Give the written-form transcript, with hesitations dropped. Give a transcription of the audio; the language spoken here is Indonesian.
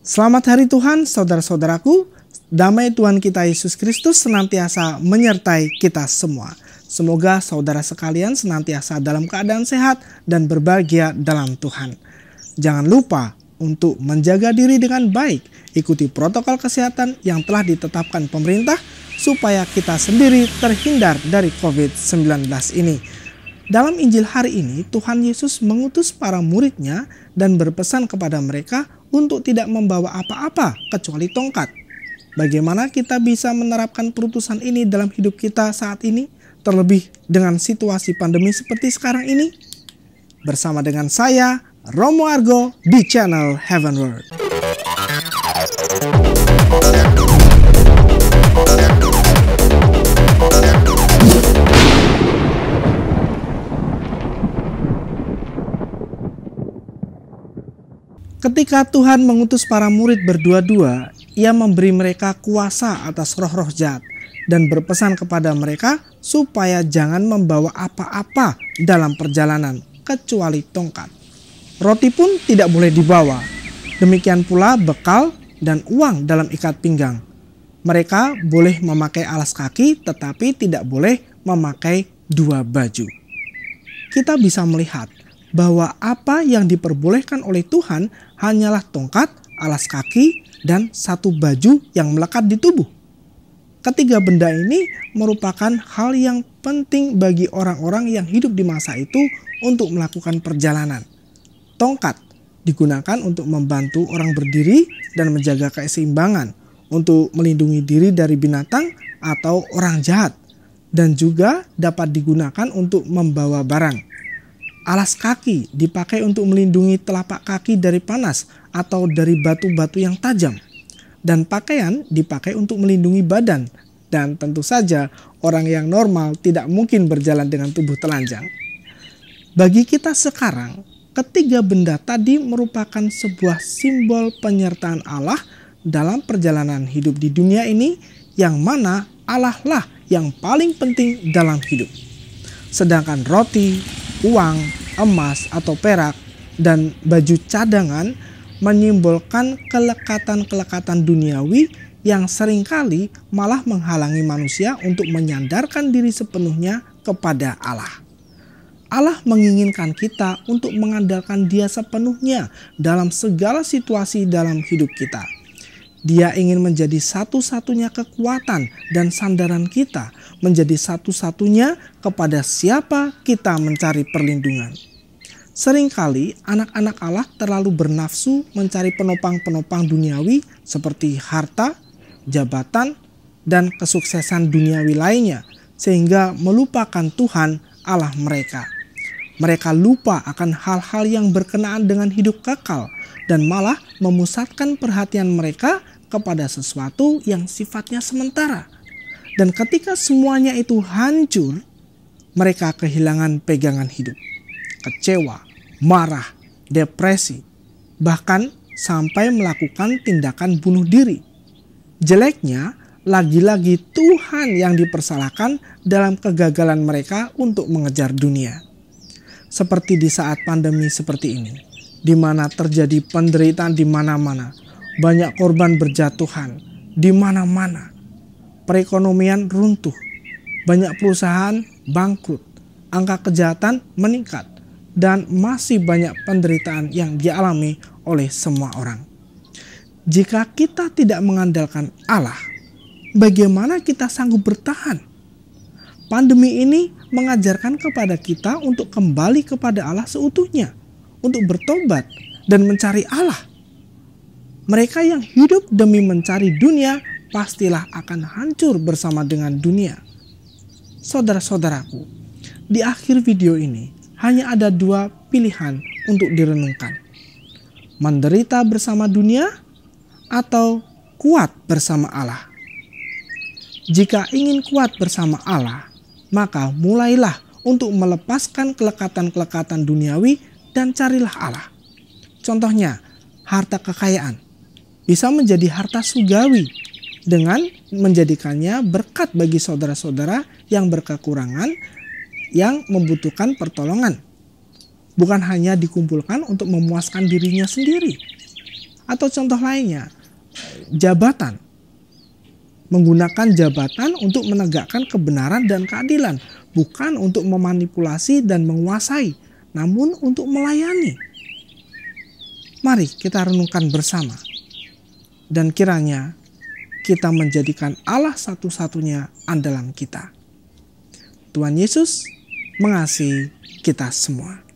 Selamat hari Tuhan, saudara-saudaraku. Damai Tuhan kita Yesus Kristus senantiasa menyertai kita semua. Semoga saudara sekalian senantiasa dalam keadaan sehat dan berbahagia dalam Tuhan. Jangan lupa untuk menjaga diri dengan baik. Ikuti protokol kesehatan yang telah ditetapkan pemerintah supaya kita sendiri terhindar dari COVID-19 ini. Dalam Injil hari ini, Tuhan Yesus mengutus para murid-Nya dan berpesan kepada mereka untuk tidak membawa apa-apa kecuali tongkat. Bagaimana kita bisa menerapkan perutusan ini dalam hidup kita saat ini, terlebih dengan situasi pandemi seperti sekarang ini? Bersama dengan saya, Romo Argo, di channel Heavenward. Ketika Tuhan mengutus para murid berdua-dua, Ia memberi mereka kuasa atas roh-roh jahat dan berpesan kepada mereka supaya jangan membawa apa-apa dalam perjalanan kecuali tongkat. Roti pun tidak boleh dibawa. Demikian pula bekal dan uang dalam ikat pinggang. Mereka boleh memakai alas kaki tetapi tidak boleh memakai dua baju. Kita bisa melihat bahwa apa yang diperbolehkan oleh Tuhan hanyalah tongkat, alas kaki, dan satu baju yang melekat di tubuh. Ketiga benda ini merupakan hal yang penting bagi orang-orang yang hidup di masa itu untuk melakukan perjalanan. Tongkat digunakan untuk membantu orang berdiri dan menjaga keseimbangan, untuk melindungi diri dari binatang atau orang jahat, dan juga dapat digunakan untuk membawa barang. Alas kaki dipakai untuk melindungi telapak kaki dari panas atau dari batu-batu yang tajam. Dan pakaian dipakai untuk melindungi badan. Dan tentu saja orang yang normal tidak mungkin berjalan dengan tubuh telanjang. Bagi kita sekarang, ketiga benda tadi merupakan sebuah simbol penyertaan Allah dalam perjalanan hidup di dunia ini, yang mana Allah lah yang paling penting dalam hidup. Sedangkan roti, uang, emas atau perak, dan baju cadangan menyimbolkan kelekatan-kelekatan duniawi yang seringkali malah menghalangi manusia untuk menyandarkan diri sepenuhnya kepada Allah. Allah menginginkan kita untuk mengandalkan Dia sepenuhnya dalam segala situasi dalam hidup kita. Dia ingin menjadi satu-satunya kekuatan dan sandaran kita, menjadi satu-satunya kepada siapa kita mencari perlindungan. Seringkali anak-anak Allah terlalu bernafsu mencari penopang-penopang duniawi seperti harta, jabatan, dan kesuksesan duniawi lainnya, sehingga melupakan Tuhan Allah mereka. Mereka lupa akan hal-hal yang berkenaan dengan hidup kekal dan malah memusatkan perhatian mereka kepada sesuatu yang sifatnya sementara. Dan ketika semuanya itu hancur, mereka kehilangan pegangan hidup, kecewa, marah, depresi, bahkan sampai melakukan tindakan bunuh diri. Jeleknya, lagi-lagi Tuhan yang dipersalahkan dalam kegagalan mereka untuk mengejar dunia. Seperti di saat pandemi seperti ini, di mana terjadi penderitaan di mana-mana, banyak korban berjatuhan di mana-mana, perekonomian runtuh, banyak perusahaan bangkrut, angka kejahatan meningkat, dan masih banyak penderitaan yang dialami oleh semua orang. Jika kita tidak mengandalkan Allah, bagaimana kita sanggup bertahan? Pandemi ini mengajarkan kepada kita untuk kembali kepada Allah seutuhnya, untuk bertobat dan mencari Allah. Mereka yang hidup demi mencari dunia pastilah akan hancur bersama dengan dunia. Saudara-saudaraku, di akhir video ini hanya ada dua pilihan untuk direnungkan. Menderita bersama dunia atau kuat bersama Allah. Jika ingin kuat bersama Allah, maka mulailah untuk melepaskan kelekatan-kelekatan duniawi dan carilah Allah. Contohnya, harta kekayaan bisa menjadi harta surgawi dengan menjadikannya berkat bagi saudara-saudara yang berkekurangan, yang membutuhkan pertolongan. Bukan hanya dikumpulkan untuk memuaskan dirinya sendiri. Atau contoh lainnya, jabatan. Menggunakan jabatan untuk menegakkan kebenaran dan keadilan, bukan untuk memanipulasi dan menguasai, namun untuk melayani. Mari kita renungkan bersama. Dan kiranya kita menjadikan Allah satu-satunya andalan kita. Tuhan Yesus mengasihi kita semua.